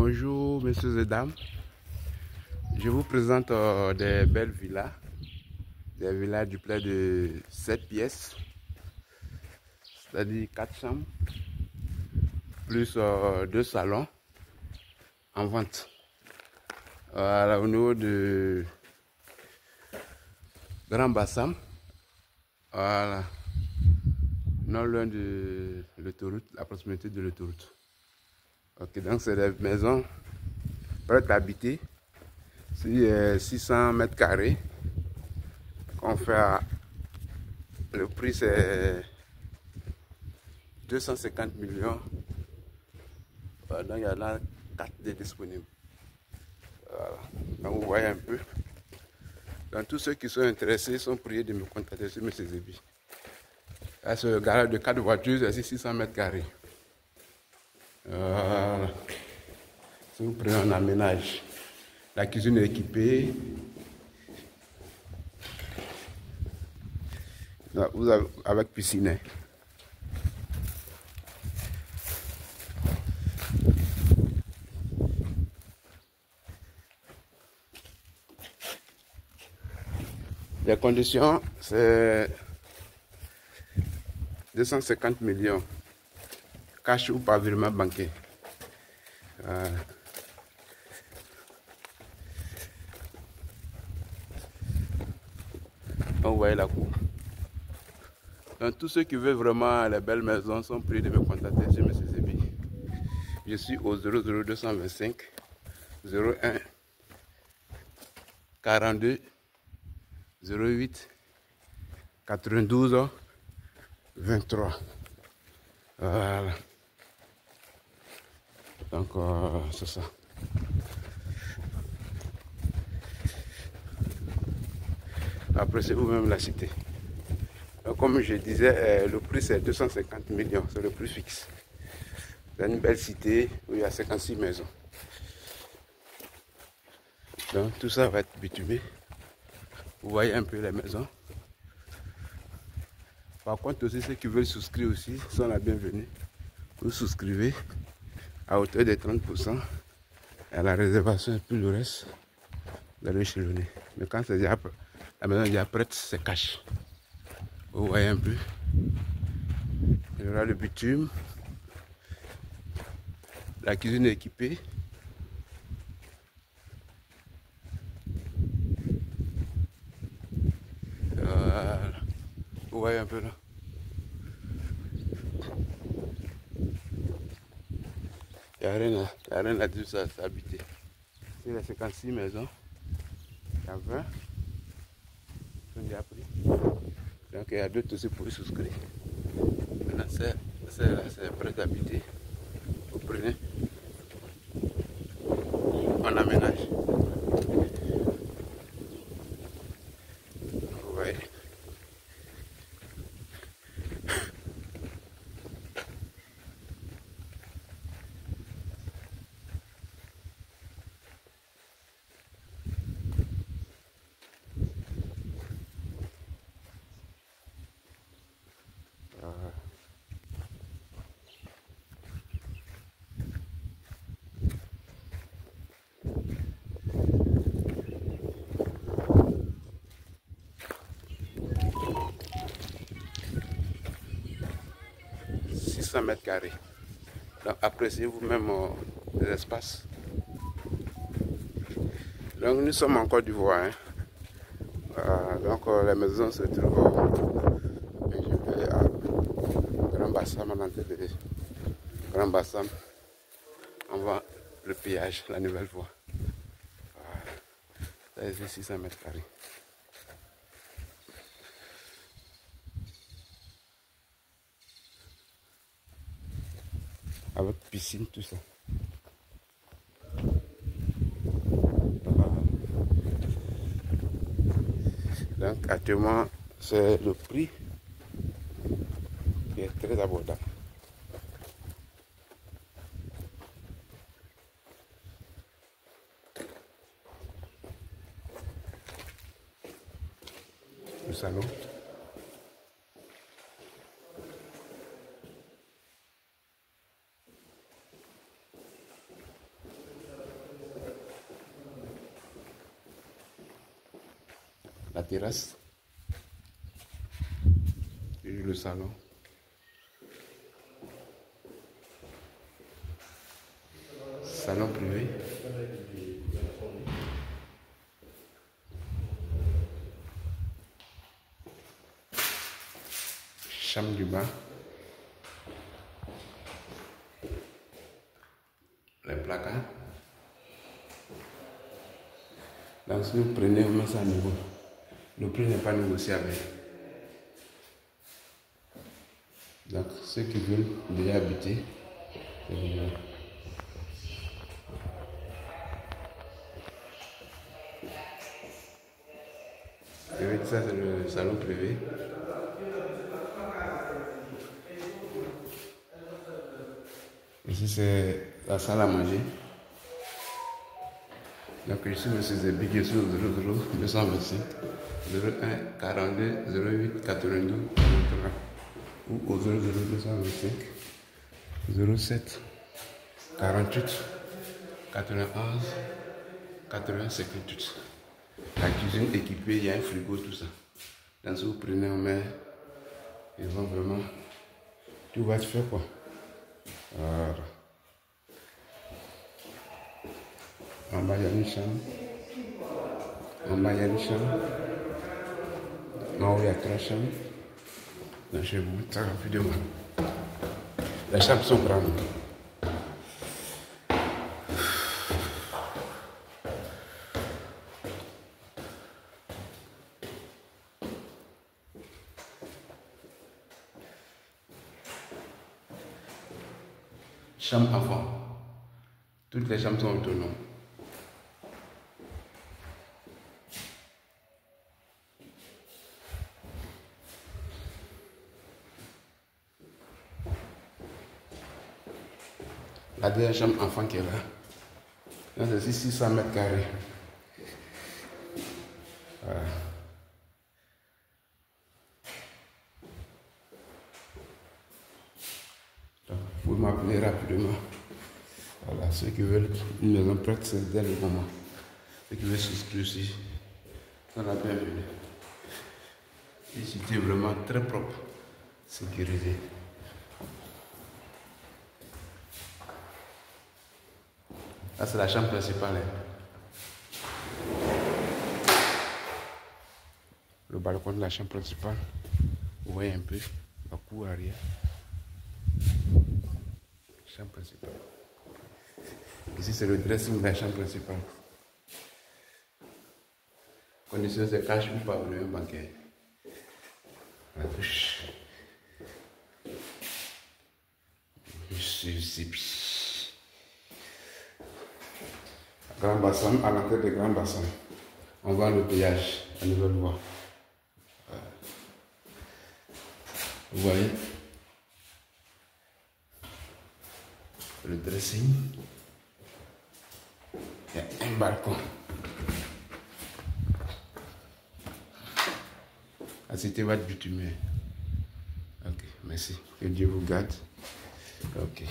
Bonjour messieurs et dames, je vous présente des belles villas, des villas du près de 7 pièces, c'est-à-dire 4 chambres, plus 2 salons en vente. Voilà, au niveau de Grand Bassam, voilà, non loin de l'autoroute, la proximité de l'autoroute. Ok, donc c'est des maisons prêtes à habiter, c'est 600 mètres carrés qu'on fait à, le prix c'est 250 millions. Donc il y en a 4D disponibles. Voilà. Donc vous voyez un peu. Donc tous ceux qui sont intéressés sont priés de me contacter sur M. Zébi. Là c'est le garage de 4 voitures, c'est 600 mètres carrés. Voilà. Si vous prenez un aménage, la cuisine est équipée. Donc, vous avez, avec piscine. Hein. Les conditions, c'est 250 millions. Cash ou par virement bancaire. Donc, vous voyez la cour. Donc, tous ceux qui veulent vraiment les belles maisons sont priés de me contacter sur M. Zébi. Je suis au 00225 01 42 08 92 23. Voilà. Donc, c'est ça. Après, c'est vous-même la cité. Donc, comme je disais, le prix c'est 250 millions, c'est le prix fixe. C'est une belle cité où il y a 56 maisons. Donc, tout ça va être bitumé. Vous voyez un peu les maisons. Par contre, aussi ceux qui veulent souscrire aussi sont la bienvenue. Vous souscrivez à hauteur de 30%. Et à la réservation et puis le reste, vous allez échelonner. Mais quand c'est déjà, la maison est déjà prête, c'est cash. Vous voyez un peu. Il y aura le bitume. La cuisine est équipée. Voilà. Vous voyez un peu là. Il n'y a rien à dire, ça habité. Il y a 56 maisons. Il y a 20. Ils sont déjà pris. Donc il y a d'autres aussi pour souscrire. Maintenant c'est prêt à habiter. Vous prenez. On aménage. Vous voyez. Voilà. 600 mètres carrés. Donc appréciez vous-même les espaces. Donc nous sommes en Côte d'Ivoire. Hein. Donc les maisons se trouvent je vais à Grand Bassam, en entrée de Grand Bassam. On voit le péage, la nouvelle voie. Voilà. Ça c'est 600 mètres carrés. Avec piscine, tout ça. Donc actuellement, c'est le prix qui est très abordable. Le salon. la terrasse. Et le salon. Salon privé. Chambre du bas. Les placards. Donc si vous prenez, vous mettez ça à niveau. Le prix n'est pas négociable. Donc ceux qui veulent déjà habiter, c'est bien. Et ça c'est le salon privé. Ici c'est la salle à manger. Donc ici monsieur Zebig sur 00 225 01 42 08 82 43 ou au 00 225 07 48 91 80 58. La cuisine équipée, il y a un frigo, tout ça. Donc si vous prenez en main, ils vont vraiment, tout va se faire quoi. Voilà. En bas il y a une chambre. En bas il y a une chambre. En haut il y a 3 chambres. Donc je vais vous montrer rapidement. Les chambres sont grandes. Chambre enfant. Toutes les chambres sont autonomes. La deuxième chambre enfant qui est là. Donc c'est 600 mètres carrés. Voilà. Donc, vous m'appelez rapidement. Voilà, ceux qui veulent une maison prête, c'est dès le moment. Ceux qui veulent s'inscrire aussi, sont la bienvenue. Ici, c'est vraiment très propre, sécurisé. Là, c'est la chambre principale. Le balcon de la chambre principale. Vous voyez un peu la cour arrière. Chambre principale. Ici, c'est le dressing de la chambre principale. Condition, c'est cash ou pas le bancaire. La douche. Grand bassin, à l'entrée des grands bassins. On voit le péage, la nouvelle voie. Vous voyez le dressing. Il y a un balcon. La cité va être bitumée. Ok, merci. Que Dieu vous garde. Ok.